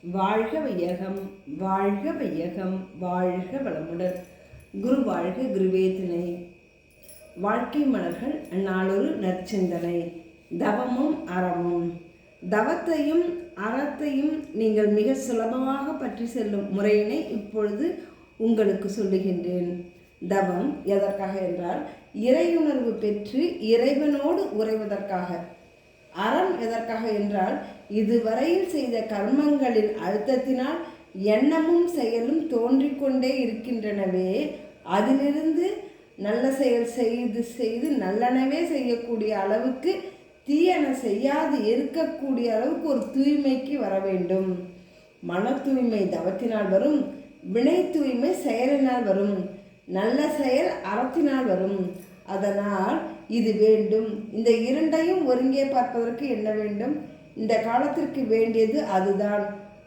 வாழ்க வையகம், வாழ்க வையகம், வாழ்க வளமுடன். குரு வாழ்க, குருவே துணை. வாழ்க்கை மலர்கள் நாளொரு நற்சிந்தனை. தவமும் அறமும். தவத்தையும் அறத்தையும் நீங்கள் மிக சுலபமாக பற்றி செல்லும் முறையினை இப்பொழுது உங்களுக்கு சொல்லுகின்றேன். தவம் எதற்காக என்றால் இறையுணர்வு பெற்று இறைவனோடு உறைவதற்காக. அறம் எதற்காக என்றால் இதுவரையில் செய்த கர்மங்களின் அழுத்தத்தினால் எண்ணமும் செயலும் தோன்றிக்கொண்டே இருக்கின்றனவே, அதிலிருந்து நல்ல செயல் செய்து செய்து நல்லனவே செய்யக்கூடிய அளவுக்கு தீயன செய்யாது இருக்கக்கூடிய அளவுக்கு ஒரு தூய்மைக்கு வர வேண்டும். மன தூய்மை தவத்தினால் வரும், வினை தூய்மை செயலினால் வரும், நல்ல செயல் அறத்தினால் வரும். அதனால் இது வேண்டும். இந்த இரண்டையும் ஒருங்கே பார்ப்பதற்கு என்ன வேண்டும்? இந்த காலத்திற்கு வேண்டியது அதுதான்.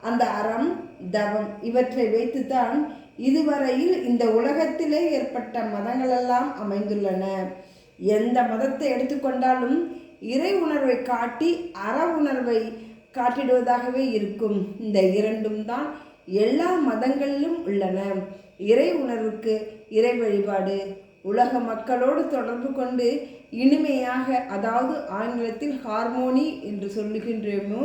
அந்த அறம், தவம் இவற்றை வைத்துத்தான் இதுவரையில் இந்த உலகத்திலே ஏற்பட்ட மதங்களெல்லாம் அமைந்துள்ளன. எந்த மதத்தை எடுத்துக்கொண்டாலும் இறை உணர்வை காட்டி அற உணர்வை காட்டிடுவதாகவே இருக்கும். இந்த இரண்டும் தான் எல்லா மதங்களிலும் உள்ளன. இறை உணர்வுக்கு இறை வழிபாடு, உலக மக்களோடு தொடர்பு கொண்டு இனிமையாக, அதாவது ஆங்கிலத்தில் ஹார்மோனி என்று சொல்லுகின்றோமோ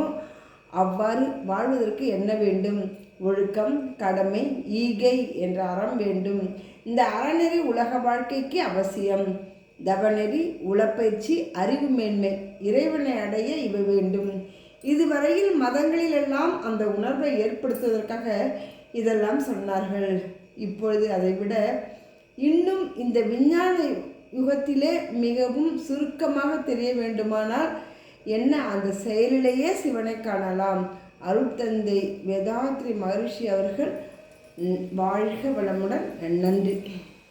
அவ்வாறு வாழ்வதற்கு என்ன வேண்டும்? ஒழுக்கம், கடமை, ஈகை என்ற அறம் வேண்டும். இந்த அறநெறி உலக வாழ்க்கைக்கு அவசியம். தவநெறி, உளப்பயிற்சி, அறிவு மேன்மை, இறைவனை அடைய இவை வேண்டும். இதுவரையில் மதங்களிலெல்லாம் அந்த உணர்வை ஏற்படுத்துவதற்காக இதெல்லாம் சொன்னார்கள். இப்பொழுது அதைவிட இன்னும் இந்த விஞ்ஞான யுகத்திலே மிகவும் சுருக்கமாக தெரிய வேண்டுமானால் என்ன, அந்த செயலிலேயே சிவனை காணலாம். அருட்தந்தை வேதாத்ரி மகரிஷி அவர்கள் வாழ்க வளமுடன். நன்றி.